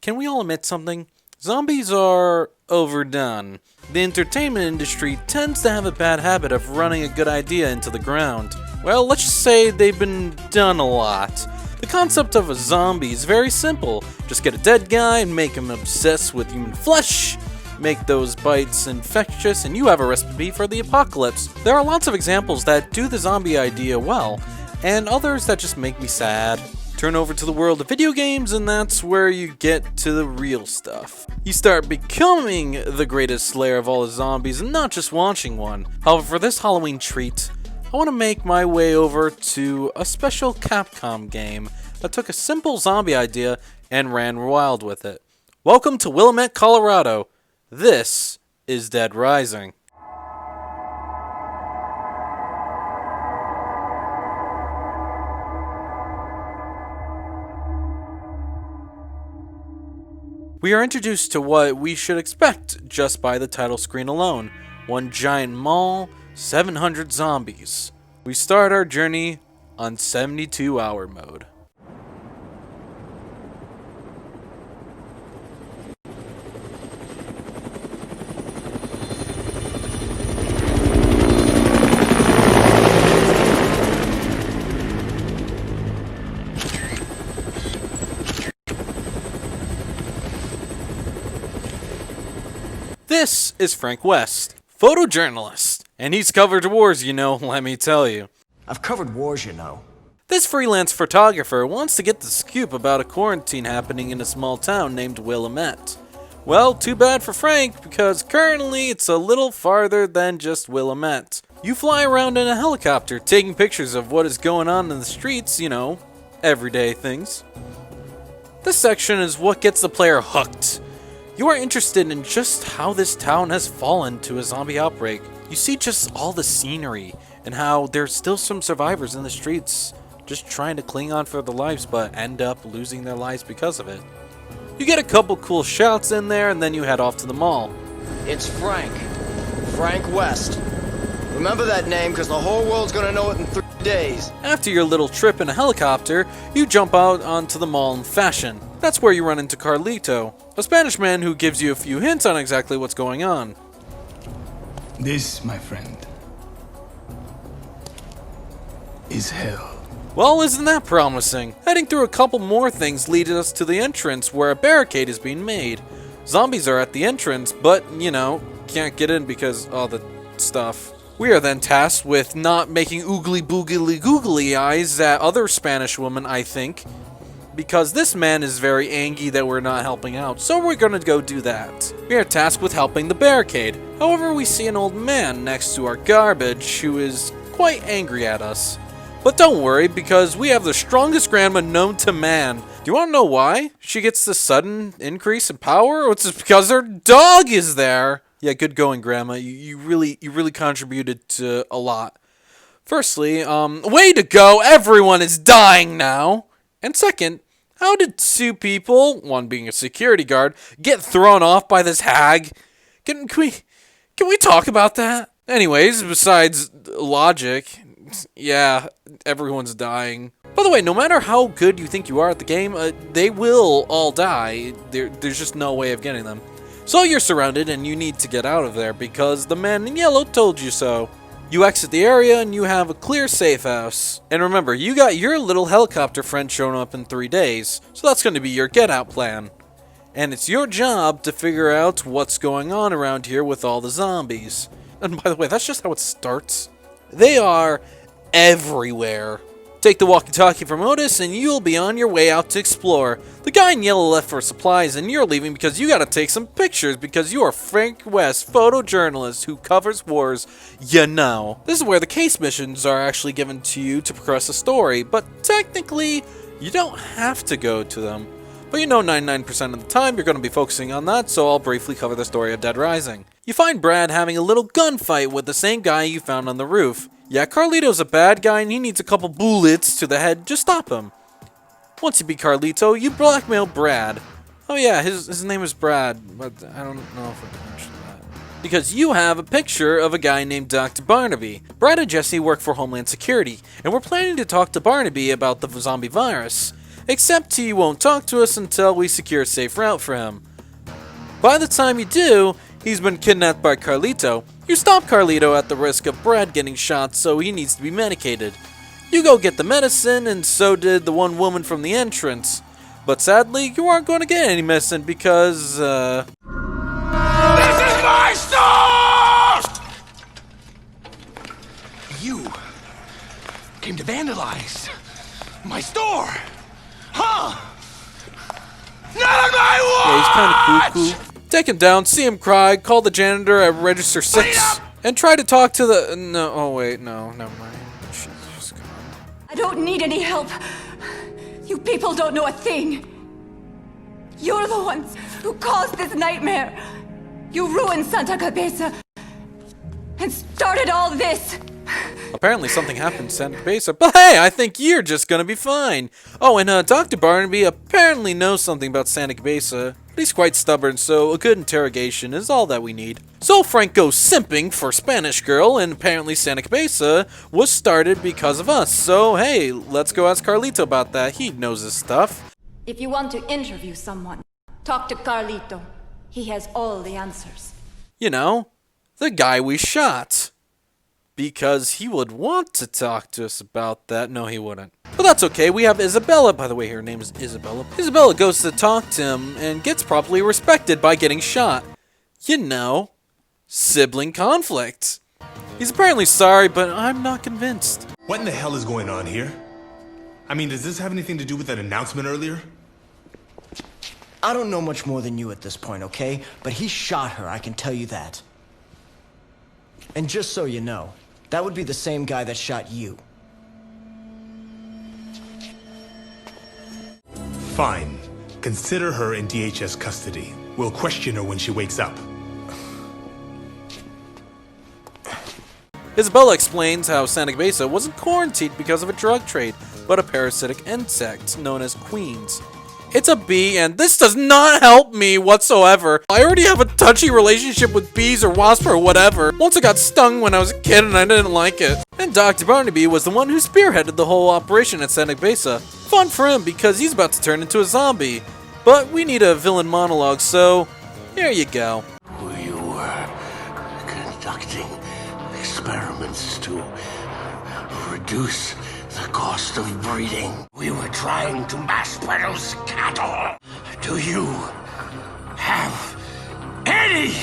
can we all admit something? Zombies are overdone. The entertainment industry tends to have a bad habit of running a good idea into the ground. Well, let's just say they've been done a lot. The concept of a zombie is very simple. Just get a dead guy and make him obsessed with human flesh. Make those bites infectious and you have a recipe for the apocalypse. There are lots of examples that do the zombie idea well, and others that just make me sad. Turn over to the world of video games and that's where you get to the real stuff. You start becoming the greatest slayer of all the zombies and not just watching one. However, for this Halloween treat, I want to make my way over to a special Capcom game that took a simple zombie idea and ran wild with it. Welcome to Willamette, Colorado. This is Deadrising. We are introduced to what we should expect just by the title screen alone. One giant mall, 700 zombies. We start our journey on 72-hour mode. This is Frank West, photojournalist, and he's covered wars, you know, let me tell you. I've covered wars, you know. This freelance photographer wants to get the scoop about a quarantine happening in a small town named Willamette. Well, too bad for Frank, because currently it's a little farther than just Willamette. You fly around in a helicopter, taking pictures of what is going on in the streets, you know, everyday things. This section is what gets the player hooked. You are interested in just how this town has fallen to a zombie outbreak. You see just all the scenery and how there's still some survivors in the streets just trying to cling on for their lives but end up losing their lives because of it. You get a couple cool shots in there and then you head off to the mall. It's Frank West. Remember that name because the whole world's gonna know it in 3 days. After your little trip in a helicopter, you jump out onto the mall in fashion. That's where you run into Carlito, a Spanish man who gives you a few hints on exactly what's going on. This, my friend, is hell. Well, isn't that promising? Heading through a couple more things leads us to the entrance where a barricade is being made. Zombies are at the entrance, but, you know, can't get in because all the stuff. We are then tasked with not making oogly boogly googly eyes at other Spanish women, I think. Because this man is very angry that we're not helping out, so we're gonna go do that. We are tasked with helping the barricade. However, we see an old man next to our garbage who is quite angry at us. But don't worry, because we have the strongest grandma known to man. Do you want to know why she gets this sudden increase in power? Or it's because her dog is there. Yeah, good going, Grandma. You really contributed to a lot. Firstly, way to go! Everyone is dying now. And second, how did two people, one being a security guard, get thrown off by this hag? Can we talk about that? Anyways, besides logic, yeah, everyone's dying. By the way, no matter how good you think you are at the game, they will all die. There's just no way of getting them. So you're surrounded and you need to get out of there because the man in yellow told you so. You exit the area and you have a clear safe house. And remember, you got your little helicopter friend showing up in 3 days, so that's going to be your get out plan. And it's your job to figure out what's going on around here with all the zombies. And by the way, that's just how it starts. They are everywhere. Take the walkie-talkie from Otis and you'll be on your way out to explore. The guy in yellow left for supplies and you're leaving because you gotta take some pictures because you are Frank West, photojournalist who covers wars, you know. This is where the case missions are actually given to you to progress the story, but technically, you don't have to go to them. But you know 99% of the time you're going to be focusing on that, so I'll briefly cover the story of Deadrising. You find Brad having a little gunfight with the same guy you found on the roof. Yeah, Carlito's a bad guy and he needs a couple bullets to the head, just stop him. Once you beat Carlito, you blackmail Brad. Oh yeah, his name is Brad, but I don't know if I can mention that. Because you have a picture of a guy named Dr. Barnaby. Brad and Jesse work for Homeland Security, and we're planning to talk to Barnaby about the zombie virus. except he won't talk to us until we secure a safe route for him. By the time you do, he's been kidnapped by Carlito. You stop Carlito at the risk of Brad getting shot, so he needs to be medicated. You go get the medicine, and so did the one woman from the entrance. But sadly, you aren't going to get any medicine because, This is my store! You came to vandalize my store, huh? Not on my watch! yeah, he's kind of cuckoo. Take him down, see him cry, call the janitor at Register 6, and try to talk to the... No, oh wait, no, never mind. She's just gone. I don't need any help. You people don't know a thing. You're the ones who caused this nightmare. You ruined Santa Cabeza and started all this. Apparently something happened to Santa Cabeza, but hey, I think you're just gonna be fine. Oh, and Dr. Barnaby apparently knows something about Santa Cabeza, but he's quite stubborn, so a good interrogation is all that we need. So Frank goes simping for Spanish Girl, and apparently Santa Cabeza was started because of us. So hey, let's go ask Carlito about that. He knows his stuff. If you want to interview someone, talk to Carlito. He has all the answers. You know, the guy we shot. Because he would want to talk to us about that. No, he wouldn't. But that's okay. We have Isabella. By the way, her name is Isabella. Isabella goes to talk to him and gets properly respected by getting shot. You know, sibling conflict. He's apparently sorry, but I'm not convinced. What in the hell is going on here? I mean, does this have anything to do with that announcement earlier? I don't know much more than you at this point, okay? But he shot her, I can tell you that. And just so you know, that would be the same guy that shot you. Fine. Consider her in DHS custody. We'll question her when she wakes up. Isabella explains how Santa Cabeza wasn't quarantined because of a drug trade, but a parasitic insect known as queens. It's a bee, and this does not help me whatsoever. I already have a touchy relationship with bees or wasps or whatever. Once I got stung when I was a kid and I didn't like it. And Dr. Barnaby was the one who spearheaded the whole operation at Santa Cabeza. Fun for him because he's about to turn into a zombie. But we need a villain monologue, so here you go. We were conducting experiments to reduce the cost of breeding. We were trying to mass produce cattle. Do you have any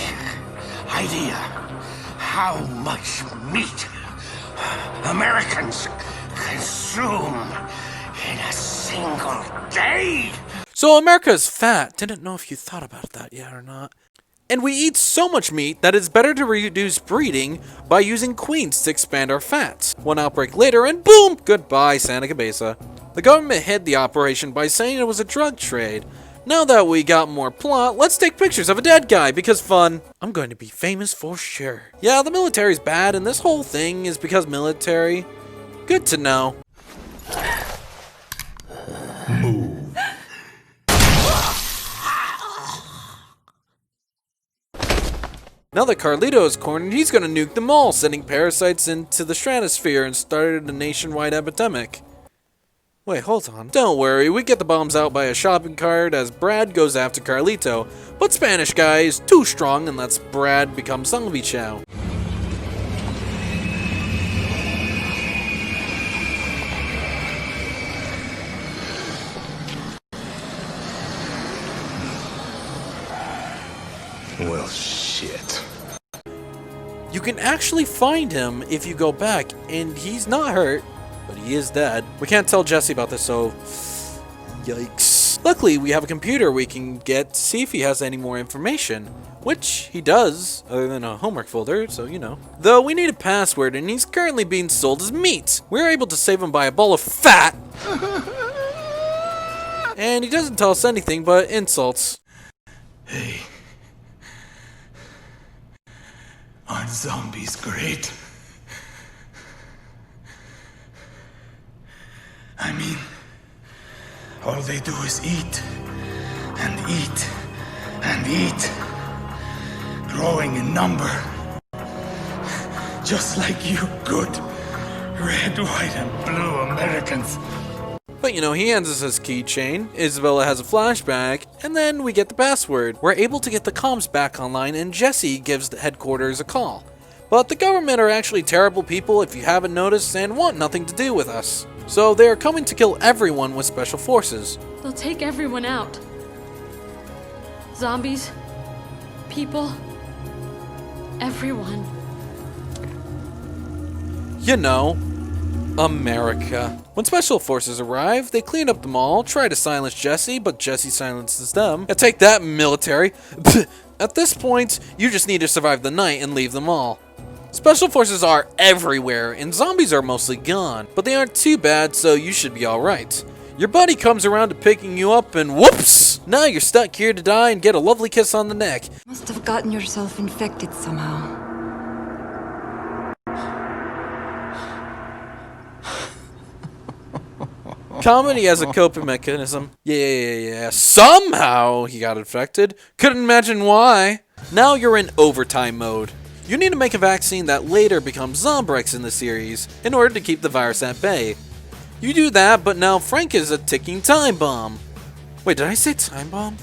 idea how much meat Americans consume in a single day? So America's fat. Didn't know if you thought about that yet or not. And we eat so much meat that it's better to reduce breeding by using queens to expand our fat. One outbreak later and boom! Goodbye, Santa Cabeza. The government hid the operation by saying it was a drug trade. Now that we got more plot, let's take pictures of a dead guy because fun. I'm going to be famous for sure. Yeah, the military's bad and this whole thing is because military. Good to know. Move. Now that Carlito is cornered, he's gonna nuke them all, sending parasites into the stratosphere and started a nationwide epidemic. Wait, hold on. Don't worry, we get the bombs out by a shopping cart as Brad goes after Carlito, but Spanish guy is too strong and lets Brad become zombie chow. Well, shit. You can actually find him if you go back, and he's not hurt, but he is dead. We can't tell Jesse about this, so yikes. Luckily, we have a computer we can get to see if he has any more information, which he does, other than a homework folder, so you know. Though we need a password, and he's currently being sold as meat. We're able to save him by a ball of fat. And he doesn't tell us anything but insults. Hey. Aren't zombies great? I mean, all they do is eat, and eat, and eat, growing in number. Just like you good red, white, and blue Americans. But you know, he hands us his keychain, Isabella has a flashback, and then we get the password. We're able to get the comms back online, and Jesse gives the headquarters a call. But the government are actually terrible people if you haven't noticed and want nothing to do with us. So they are coming to kill everyone with special forces. They'll take everyone out. Zombies, people, everyone. You know, America. When special forces arrive, they clean up the mall, try to silence Jesse, but Jesse silences them. And take that, military. At this point, you just need to survive the night and leave the mall. Special forces are everywhere, and zombies are mostly gone, but they aren't too bad, so you should be alright. Your buddy comes around to picking you up, and whoops! Now you're stuck here to die and get a lovely kiss on the neck. Must have gotten yourself infected somehow. Comedy as a coping mechanism. Yeah. Somehow he got infected. Couldn't imagine why. Now you're in overtime mode. You need to make a vaccine that later becomes Zombrex in the series in order to keep the virus at bay. You do that, but now Frank is a ticking time bomb. Wait, did I say time bomb?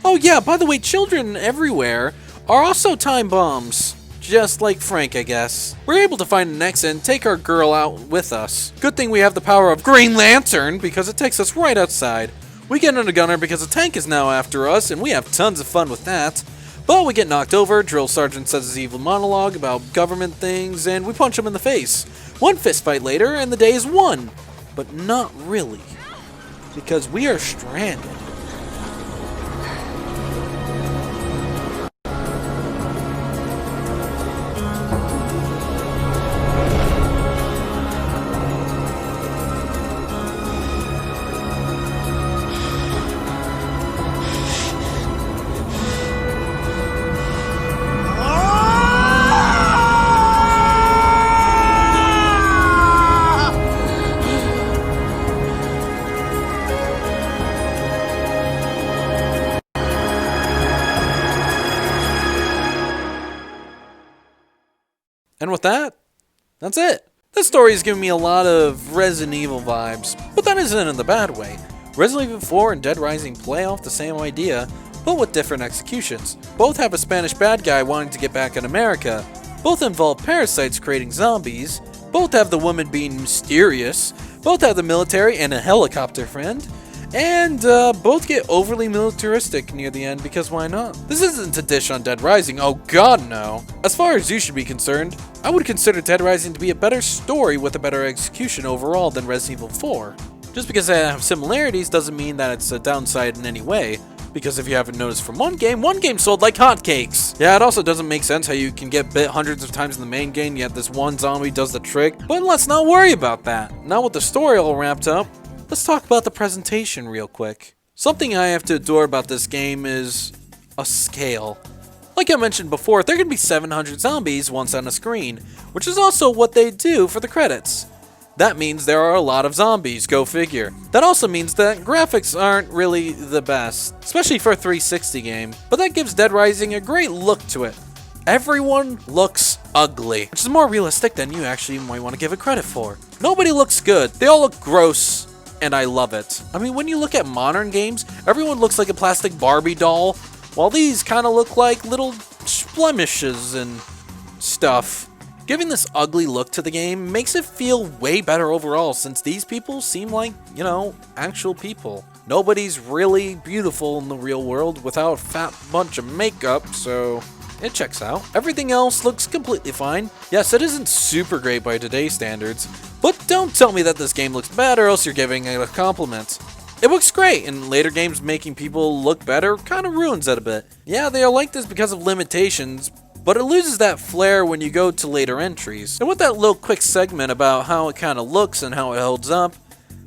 Oh yeah, by the way, children everywhere are also time bombs. Just like Frank, I guess. We're able to find an exit and take our girl out with us. Good thing we have the power of Green Lantern because it takes us right outside. We get in a gunner because a tank is now after us and we have tons of fun with that. But we get knocked over, Drill Sergeant says his evil monologue about government things, and we punch him in the face. One fist fight later and the day is won. But not really. Because we are stranded. And with that, that's it. This story is giving me a lot of Resident Evil vibes, but that isn't in the bad way. Resident Evil 4 and Deadrising play off the same idea, but with different executions. Both have a Spanish bad guy wanting to get back in America. Both involve parasites creating zombies. Both have the woman being mysterious. Both have the military and a helicopter friend. And both get overly militaristic near the end because why not? This isn't to dish on Deadrising, oh god no. As far as you should be concerned, I would consider Deadrising to be a better story with a better execution overall than Resident Evil 4. Just because they have similarities doesn't mean that it's a downside in any way. Because if you haven't noticed from one game sold like hotcakes. Yeah, it also doesn't make sense how you can get bit hundreds of times in the main game, yet this one zombie does the trick. But let's not worry about that. Now with the story all wrapped up, let's talk about the presentation real quick. Something I have to adore about this game is a scale. Like I mentioned before, there can be 700 zombies once on a screen, which is also what they do for the credits. That means there are a lot of zombies, go figure. That also means that graphics aren't really the best, especially for a 360 game, but that gives Deadrising a great look to it. Everyone looks ugly, which is more realistic than you actually might want to give it credit for. Nobody looks good, they all look gross. And I love it. I mean, when you look at modern games, everyone looks like a plastic Barbie doll, while these kind of look like little blemishes and stuff. Giving this ugly look to the game makes it feel way better overall, since these people seem like, you know, actual people. Nobody's really beautiful in the real world without a fat bunch of makeup, so it checks out. Everything else looks completely fine. Yes, it isn't super great by today's standards, but don't tell me that this game looks bad or else you're giving it a compliment. It looks great, and later games making people look better kind of ruins it a bit. Yeah, they are like this because of limitations, but it loses that flair when you go to later entries. And with that little quick segment about how it kind of looks and how it holds up,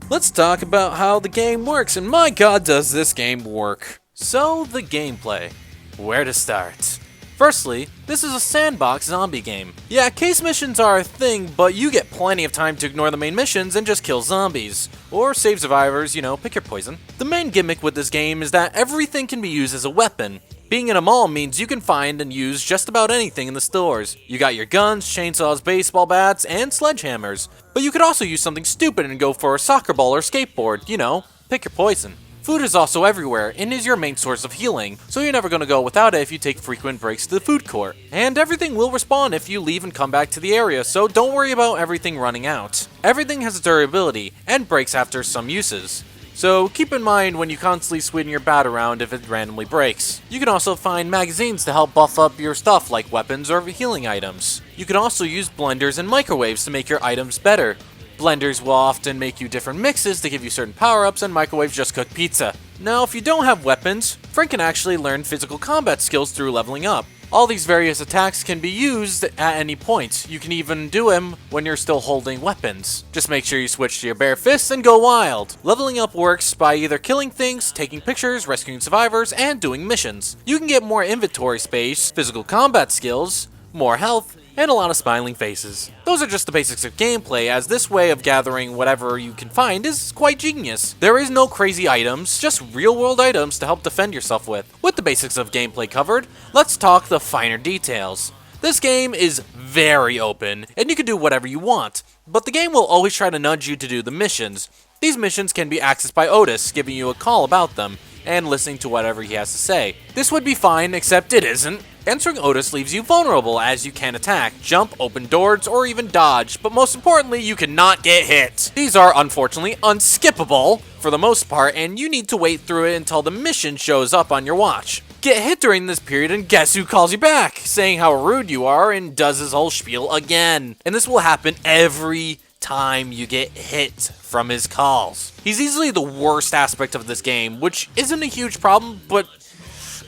let's talk about how the game works, and my god does this game work. So, the gameplay. Where to start? Firstly, this is a sandbox zombie game. Yeah, case missions are a thing, but you get plenty of time to ignore the main missions and just kill zombies. Or save survivors, you know, pick your poison. The main gimmick with this game is that everything can be used as a weapon. Being in a mall means you can find and use just about anything in the stores. You got your guns, chainsaws, baseball bats, and sledgehammers. But you could also use something stupid and go for a soccer ball or skateboard, you know, pick your poison. Food is also everywhere and is your main source of healing, so you're never going to go without it if you take frequent breaks to the food court. And everything will respawn if you leave and come back to the area, so don't worry about everything running out. Everything has durability and breaks after some uses. So keep in mind when you constantly swing your bat around if it randomly breaks. You can also find magazines to help buff up your stuff like weapons or healing items. You can also use blenders and microwaves to make your items better. Blenders will often make you different mixes to give you certain power-ups, and microwaves just cook pizza. Now, if you don't have weapons, Frank can actually learn physical combat skills through leveling up. All these various attacks can be used at any point. You can even do them when you're still holding weapons. Just make sure you switch to your bare fists and go wild. Leveling up works by either killing things, taking pictures, rescuing survivors, and doing missions. You can get more inventory space, physical combat skills, more health, and a lot of smiling faces. Those are just the basics of gameplay, as this way of gathering whatever you can find is quite genius. There is no crazy items, just real-world items to help defend yourself with. With the basics of gameplay covered, let's talk the finer details. This game is very open, and you can do whatever you want, but the game will always try to nudge you to do the missions. These missions can be accessed by Otis, giving you a call about them, and listening to whatever he has to say. This would be fine, except it isn't. Answering Otis leaves you vulnerable as you can't attack, jump, open doors, or even dodge, but most importantly, you cannot get hit. These are unfortunately unskippable for the most part, and you need to wait through it until the mission shows up on your watch. Get hit during this period and guess who calls you back, saying how rude you are and does his whole spiel again. And this will happen every time you get hit from his calls. He's easily the worst aspect of this game, which isn't a huge problem, but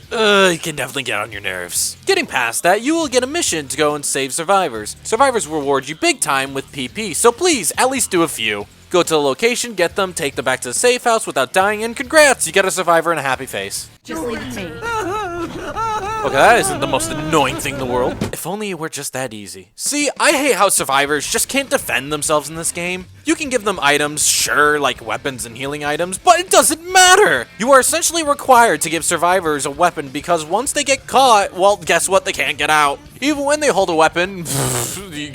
it can definitely get on your nerves. Getting past that, you will get a mission to go and save survivors. Survivors reward you big time with PP, so please, at least do a few. Go to the location, get them, take them back to the safe house without dying, and congrats, you get a survivor and a happy face. Just leave it to me. Okay, that isn't the most annoying thing in the world. If only it were just that easy. See, I hate how survivors just can't defend themselves in this game. You can give them items, sure, like weapons and healing items, but it doesn't matter! You are essentially required to give survivors a weapon because once they get caught, well, guess what? They can't get out. Even when they hold a weapon,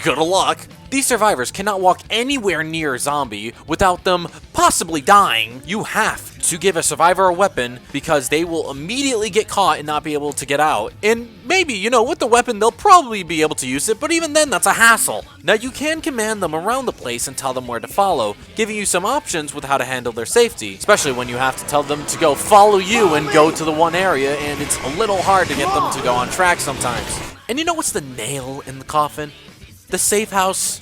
good luck. These survivors cannot walk anywhere near a zombie without them possibly dying. You have to give a survivor a weapon because they will immediately get caught and not be able to get out. And maybe, you know, with the weapon, they'll probably be able to use it, but even then, that's a hassle. Now, you can command them around the place and tell them where to follow, giving you some options with how to handle their safety, especially when you have to tell them to go follow you and go to the one area, and it's a little hard to get them to go on track sometimes. And you know what's the nail in the coffin? The safe house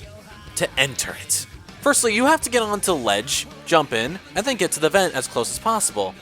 to enter it. Firstly, you have to get onto the ledge, jump in, and then get to the vent as close as possible.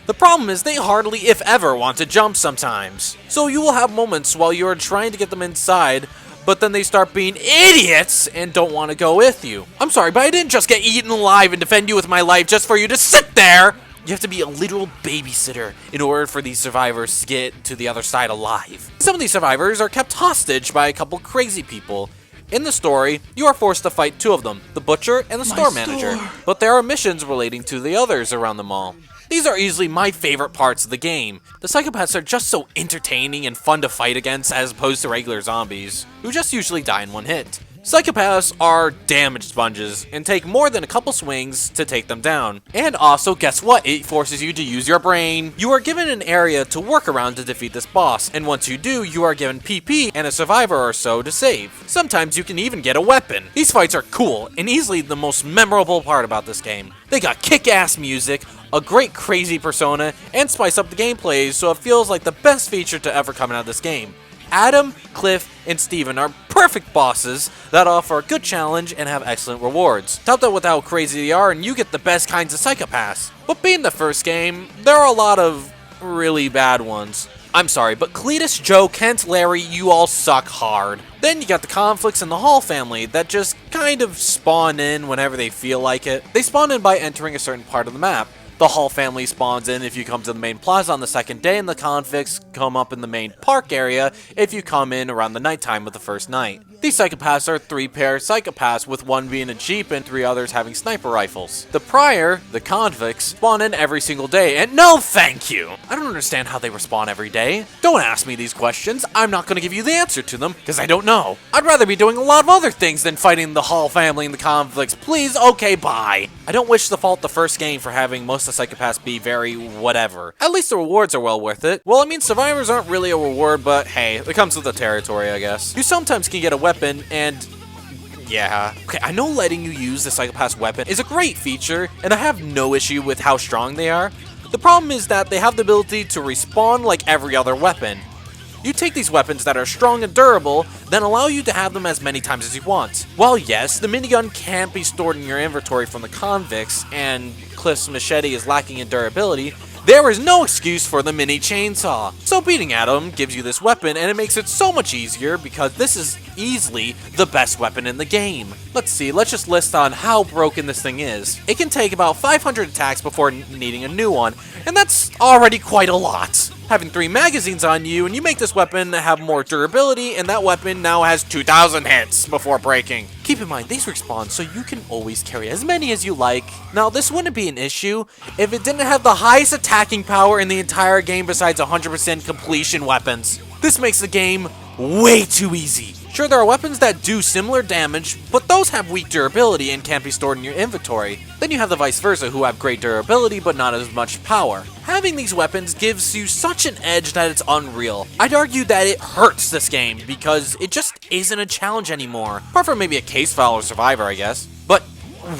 The problem is they hardly, if ever, want to jump sometimes. So you will have moments while you are trying to get them inside, but then they start being idiots and don't want to go with you. I'm sorry, but I didn't just get eaten alive and defend you with my life just for you to sit there! You have to be a literal babysitter in order for these survivors to get to the other side alive. Some of these survivors are kept hostage by a couple crazy people. In the story, you are forced to fight two of them, the butcher and the store manager, but there are missions relating to the others around the mall. These are easily my favorite parts of the game. The psychopaths are just so entertaining and fun to fight against as opposed to regular zombies, who just usually die in one hit. Psychopaths are damage sponges and take more than a couple swings to take them down. And also, guess what? It forces you to use your brain. You are given an area to work around to defeat this boss, and once you do, you are given PP and a survivor or so to save. Sometimes you can even get a weapon. These fights are cool and easily the most memorable part about this game. They got kick-ass music, a great crazy persona, and spice up the gameplay so it feels like the best feature to ever come out of this game. Adam, Cliff, and Steven are perfect bosses that offer a good challenge and have excellent rewards. Top that with how crazy they are and you get the best kinds of psychopaths. But being the first game, there are a lot of really bad ones. I'm sorry, but Cletus, Joe, Kent, Larry, you all suck hard. Then you got the conflicts in the Hall family that just kind of spawn in whenever they feel like it. They spawn in by entering a certain part of the map. The Hall family spawns in if you come to the main plaza on the second day, and the convicts come up in the main park area if you come in around the nighttime of the first night. These psychopaths are 3 pair psychopaths, with 1 being a jeep and 3 others having sniper rifles. The prior, the convicts, spawn in every single day, and no thank you! I don't understand how they respawn every day. Don't ask me these questions, I'm not gonna give you the answer to them, because I don't know. I'd rather be doing a lot of other things than fighting the Hall family and the convicts, please, okay, bye. I don't wish to fault the first game for having most of the psychopaths be very whatever. At least the rewards are well worth it. Well, I mean, survivors aren't really a reward, but hey, it comes with the territory, I guess. You sometimes can get a weapon, and yeah. Okay, I know letting you use the Psychopath's weapon is a great feature, and I have no issue with how strong they are. The problem is that they have the ability to respawn like every other weapon. You take these weapons that are strong and durable, then allow you to have them as many times as you want. While yes, the minigun can't be stored in your inventory from the convicts, and Cliff's machete is lacking in durability, there is no excuse for the mini chainsaw. So beating at him gives you this weapon, and it makes it so much easier because this is easily the best weapon in the game. Let's see, let's just list on how broken this thing is. It can take about 500 attacks before needing a new one, and that's already quite a lot. Having 3 magazines on you, and you make this weapon have more durability, and that weapon now has 2,000 hits before breaking. Keep in mind, these respawn, so you can always carry as many as you like. Now, this wouldn't be an issue if it didn't have the highest attacking power in the entire game besides 100% completion weapons. This makes the game way too easy. Sure, there are weapons that do similar damage, but those have weak durability and can't be stored in your inventory. Then you have the vice versa, who have great durability but not as much power. Having these weapons gives you such an edge that it's unreal. I'd argue that it hurts this game because it just isn't a challenge anymore. Apart from maybe a case file or survivor, I guess. But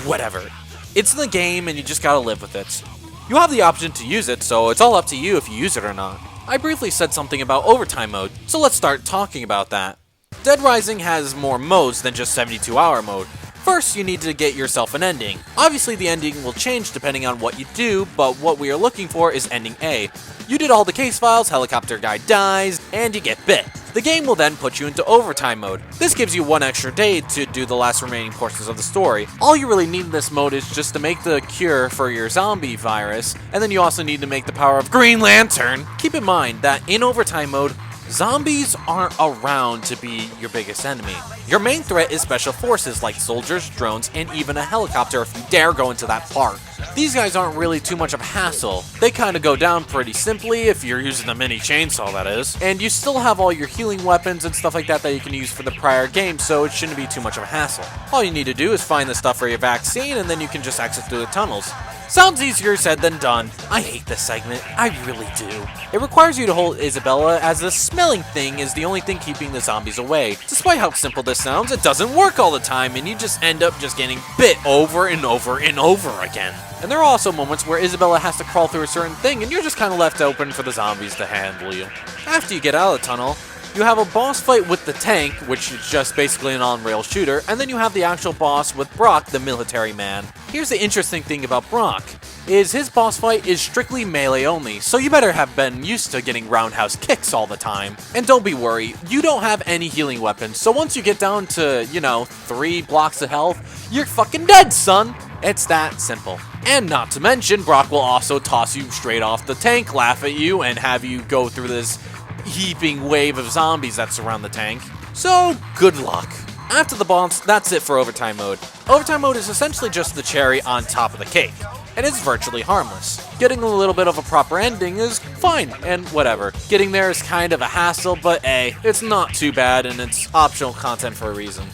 whatever. It's in the game and you just gotta live with it. You have the option to use it, so it's all up to you if you use it or not. I briefly said something about overtime mode, so let's start talking about that. Deadrising has more modes than just 72-hour mode. First, you need to get yourself an ending. Obviously, the ending will change depending on what you do, but what we are looking for is ending A. You did all the case files, helicopter guy dies, and you get bit. The game will then put you into overtime mode. This gives you 1 extra day to do the last remaining portions of the story. All you really need in this mode is just to make the cure for your zombie virus, and then you also need to make the power of Green Lantern. Keep in mind that in overtime mode, zombies aren't around to be your biggest enemy. Your main threat is special forces like soldiers, drones, and even a helicopter if you dare go into that park. These guys aren't really too much of a hassle. They kind of go down pretty simply if you're using the mini chainsaw, that is. And you still have all your healing weapons and stuff like that that you can use for the prior game, so it shouldn't be too much of a hassle. All you need to do is find the stuff for your vaccine, and then you can just exit through the tunnels. Sounds easier said than done. I hate this segment, I really do. It requires you to hold Isabella, as the smelling thing is the only thing keeping the zombies away. Despite how simple this sounds, it doesn't work all the time, and you just end up just getting bit over and over and over again. And there are also moments where Isabella has to crawl through a certain thing, and you're just kind of left open for the zombies to handle you. After you get out of the tunnel, you have a boss fight with the tank, which is just basically an on-rail shooter, and then you have the actual boss with Brock, the military man. Here's the interesting thing about Brock, is his boss fight is strictly melee only, so you better have been used to getting roundhouse kicks all the time. And don't be worried, you don't have any healing weapons, so once you get down to, 3 blocks of health, you're fucking dead, son! It's that simple. And not to mention, Brock will also toss you straight off the tank, laugh at you, and have you go through this heaping wave of zombies that surround the tank. So, good luck. After the boss, that's it for overtime mode. Overtime mode is essentially just the cherry on top of the cake, and it's virtually harmless. Getting a little bit of a proper ending is fine, and whatever. Getting there is kind of a hassle, but hey, it's not too bad, and it's optional content for a reason.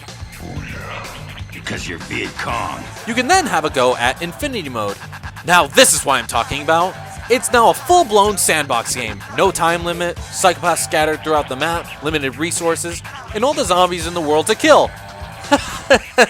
Because you're Viet Cong. You can then have a go at Infinity Mode. Now this is what I'm talking about. It's now a full-blown sandbox game. No time limit, psychopaths scattered throughout the map, limited resources, and all the zombies in the world to kill.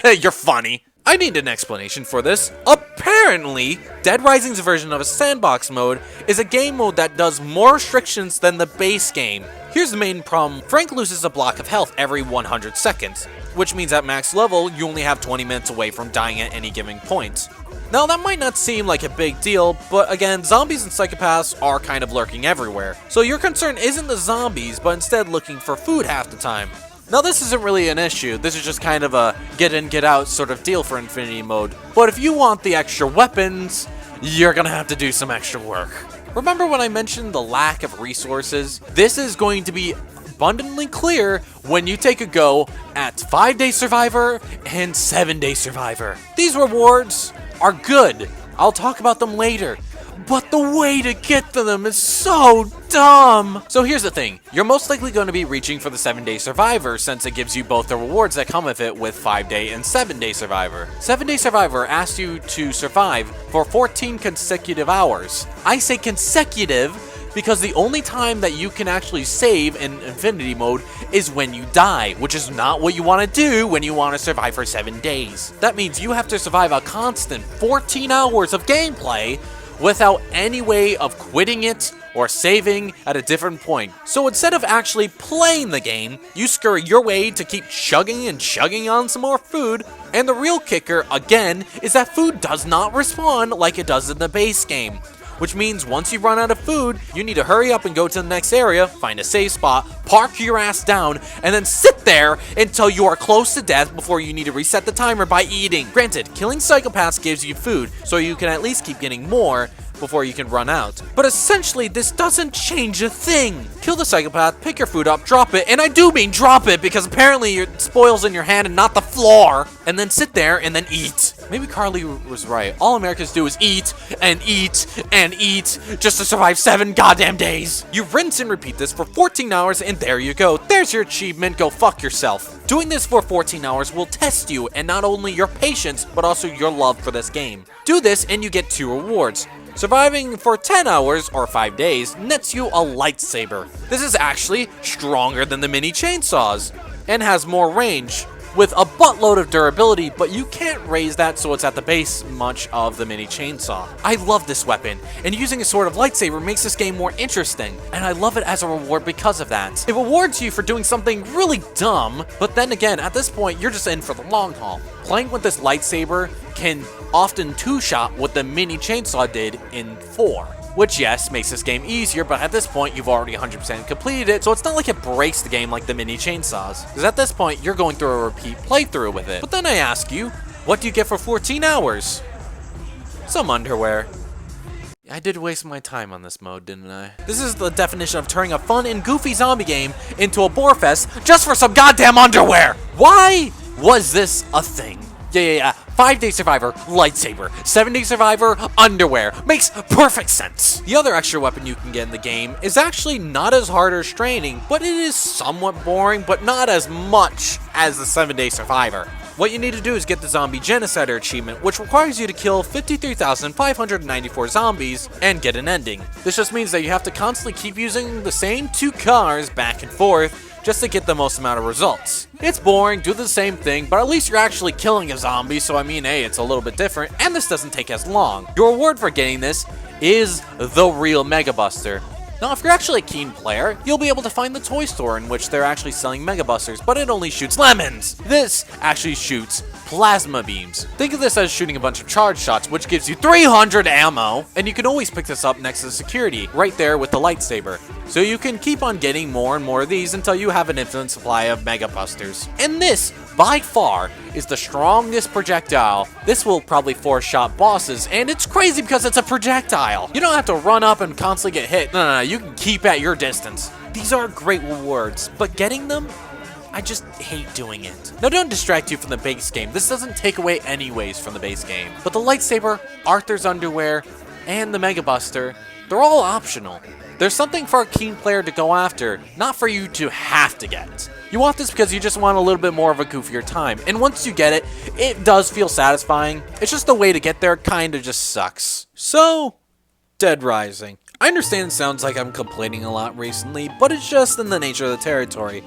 You're funny. I need an explanation for this. Apparently, Deadrising's version of a sandbox mode is a game mode that does more restrictions than the base game. Here's the main problem. Frank loses a block of health every 100 seconds, which means at max level, you only have 20 minutes away from dying at any given point. Now, that might not seem like a big deal, but again, zombies and psychopaths are kind of lurking everywhere. So your concern isn't the zombies, but instead looking for food half the time. Now, this isn't really an issue. This is just kind of a get in, get out sort of deal for Infinity Mode. But if you want the extra weapons, you're gonna have to do some extra work. Remember when I mentioned the lack of resources? This is going to be abundantly clear when you take a go at 5-Day Survivor and 7-Day Survivor. These rewards are good. I'll talk about them later. But the way to get to them is so dumb. So here's the thing. You're most likely going to be reaching for the 7-Day Survivor since it gives you both the rewards that come with it with 5-Day and 7-Day Survivor. 7-Day Survivor asks you to survive for 14 consecutive hours. I say consecutive because the only time that you can actually save in Infinity Mode is when you die, which is not what you want to do when you want to survive for 7 days. That means you have to survive a constant 14 hours of gameplay without any way of quitting it or saving at a different point. So instead of actually playing the game, you scurry your way to keep chugging and chugging on some more food, and the real kicker, again, is that food does not respawn like it does in the base game. Which means once you run out of food, you need to hurry up and go to the next area, find a safe spot, park your ass down, and then sit there until you are close to death before you need to reset the timer by eating. Granted, killing psychopaths gives you food, so you can at least keep getting more before you can run out. But essentially, this doesn't change a thing. Kill the psychopath, pick your food up, drop it, and I do mean drop it because apparently it spoils in your hand and not the floor, and then sit there and then eat. Maybe Carly was right. All Americans do is eat and eat and eat just to survive 7 goddamn days. You rinse and repeat this for 14 hours and there you go. There's your achievement. Go fuck yourself. Doing this for 14 hours will test you and not only your patience, but also your love for this game. Do this and you get 2 rewards. Surviving for 10 hours, or 5 days, nets you a lightsaber. This is actually stronger than the mini chainsaws, and has more range, with a buttload of durability, but you can't raise that so it's at the base much of the mini chainsaw. I love this weapon, and using a sort of lightsaber makes this game more interesting, and I love it as a reward because of that. It rewards you for doing something really dumb, but then again, at this point, you're just in for the long haul. Playing with this lightsaber can often two-shot what the mini chainsaw did in 4. Which, yes, makes this game easier, but at this point, you've already 100% completed it, so it's not like it breaks the game like the mini chainsaws. Because at this point, you're going through a repeat playthrough with it. But then I ask you, what do you get for 14 hours? Some underwear. I did waste my time on this mode, didn't I? This is the definition of turning a fun and goofy zombie game into a bore fest just for some goddamn underwear! Why was this a thing? Yeah. 5-Day Survivor, lightsaber. 7-Day Survivor, underwear. Makes perfect sense. The other extra weapon you can get in the game is actually not as hard or straining, but it is somewhat boring, but not as much as the 7-Day Survivor. What you need to do is get the Zombie Genocider achievement, which requires you to kill 53,594 zombies and get an ending. This just means that you have to constantly keep using the same 2 cars back and forth just to get the most amount of results. It's boring, do the same thing, but at least you're actually killing a zombie, so I mean, hey, it's a little bit different, and this doesn't take as long. Your reward for getting this is the real Mega Buster. Now, if you're actually a keen player, you'll be able to find the toy store in which they're actually selling Mega Busters, but it only shoots lemons. This actually shoots plasma beams. Think of this as shooting a bunch of charge shots, which gives you 300 ammo, and you can always pick this up next to security, right there with the lightsaber. So you can keep on getting more and more of these until you have an infinite supply of Mega Busters. And this, by far, is the strongest projectile. This will probably 4-shot bosses, and it's crazy because it's a projectile. You don't have to run up and constantly get hit. No, you can keep at your distance. These are great rewards, but getting them, I just hate doing it. Now, don't distract you from the base game. This doesn't take away anyways from the base game. But the lightsaber, Arthur's underwear, and the Mega Buster, they're all optional. There's something for a keen player to go after, not for you to have to get. You want this because you just want a little bit more of a goofier time, and once you get it, it does feel satisfying. It's just the way to get there kinda just sucks. So, Deadrising. I understand it sounds like I'm complaining a lot recently, but it's just in the nature of the territory.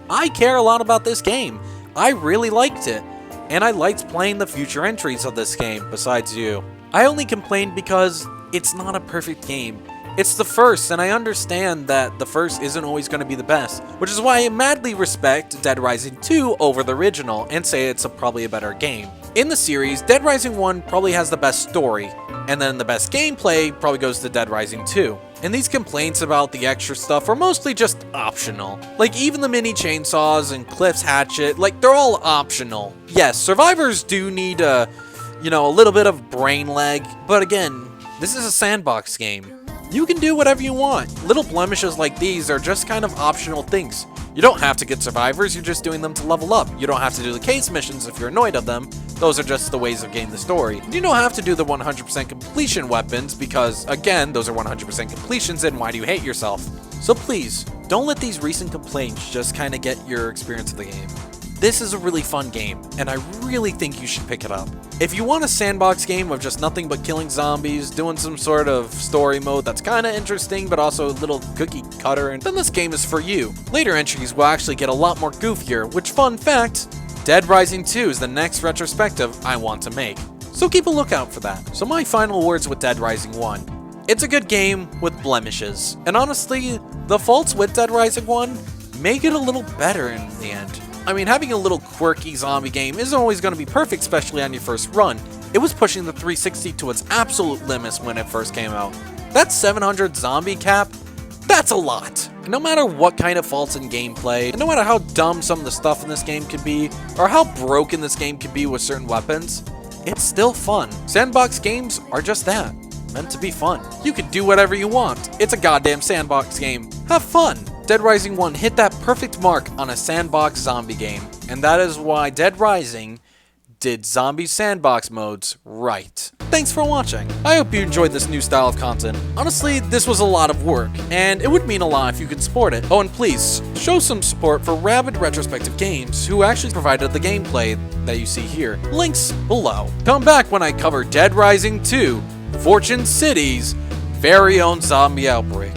I care a lot about this game. I really liked it, and I liked playing the future entries of this game, besides you. I only complained because it's not a perfect game. It's the first, and I understand that the first isn't always going to be the best, which is why I madly respect Deadrising 2 over the original, and say it's probably a better game. In the series, Deadrising 1 probably has the best story, and then the best gameplay probably goes to Deadrising 2. And these complaints about the extra stuff are mostly just optional. Like, even the mini chainsaws and Cliff's hatchet, like, they're all optional. Yes, survivors do need a little bit of brain lag, but again, This is a sandbox game. You can do whatever you want. Little blemishes like these are just kind of optional things. You don't have to get survivors, you're just doing them to level up. You don't have to do the case missions if you're annoyed of them. Those are just the ways of getting the story. You don't have to do the 100% completion weapons because, again, those are 100% completions, and why do you hate yourself? So please, don't let these recent complaints just kind of get your experience of the game. This is a really fun game, and I really think you should pick it up. If you want a sandbox game of just nothing but killing zombies, doing some sort of story mode that's kind of interesting but also a little cookie cutter, then this game is for you. Later entries will actually get a lot more goofier, which, fun fact, Deadrising 2 is the next retrospective I want to make. So keep a lookout for that. So my final words with Deadrising 1. It's a good game with blemishes, and honestly, the faults with Deadrising 1 make it a little better in the end. I mean, having a little quirky zombie game isn't always going to be perfect, especially on your first run. It was pushing the 360 to its absolute limits when it first came out. That 700 zombie cap, that's a lot. No matter what kind of faults in gameplay, and no matter how dumb some of the stuff in this game could be, or how broken this game could be with certain weapons, it's still fun. Sandbox games are just that, meant to be fun. You can do whatever you want. It's a goddamn sandbox game. Have fun. Deadrising 1 hit that perfect mark on a sandbox zombie game, and that is why Deadrising did zombie sandbox modes right. Thanks for watching. I hope you enjoyed this new style of content. Honestly, this was a lot of work, and it would mean a lot if you could support it. Oh, and please, show some support for Rabid Retrospective Games, who actually provided the gameplay that you see here. Links below. Come back when I cover Deadrising 2, Fortune City's very own zombie outbreak.